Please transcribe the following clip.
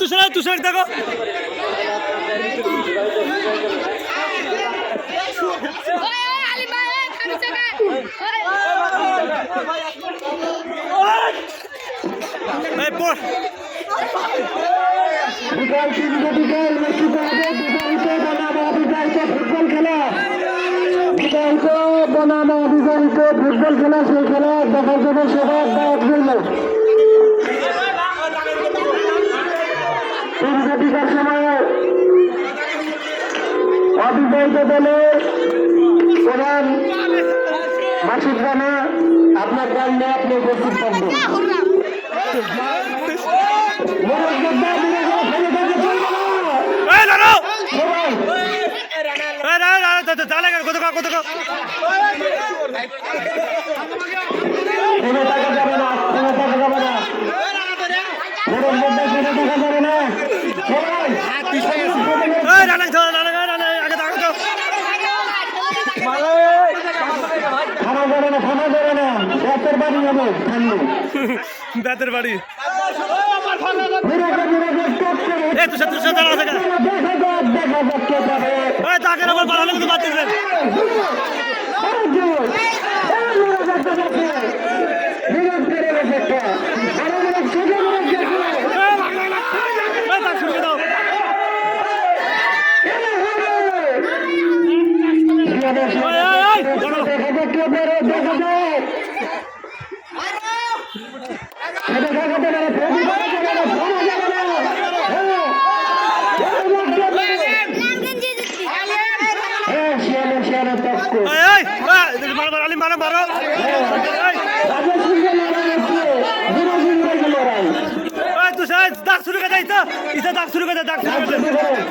তুষার দেখো ফুটবল খেলা banana অভিযানিত football খেলা সেই খেলা দেখার জন্য সবার দাওয়াত রইল। তিনটিকার সময় অবিবাহিত দলে প্রধান মাসুদ রানা আপনার দল নিয়ে আপনি উপস্থিত থাকবেন। বেতের বাড়ি তাকে আবার বাড়ালে কিন্তু বাদ দিবেন দাগ শুরু করে দাগ শুরু করে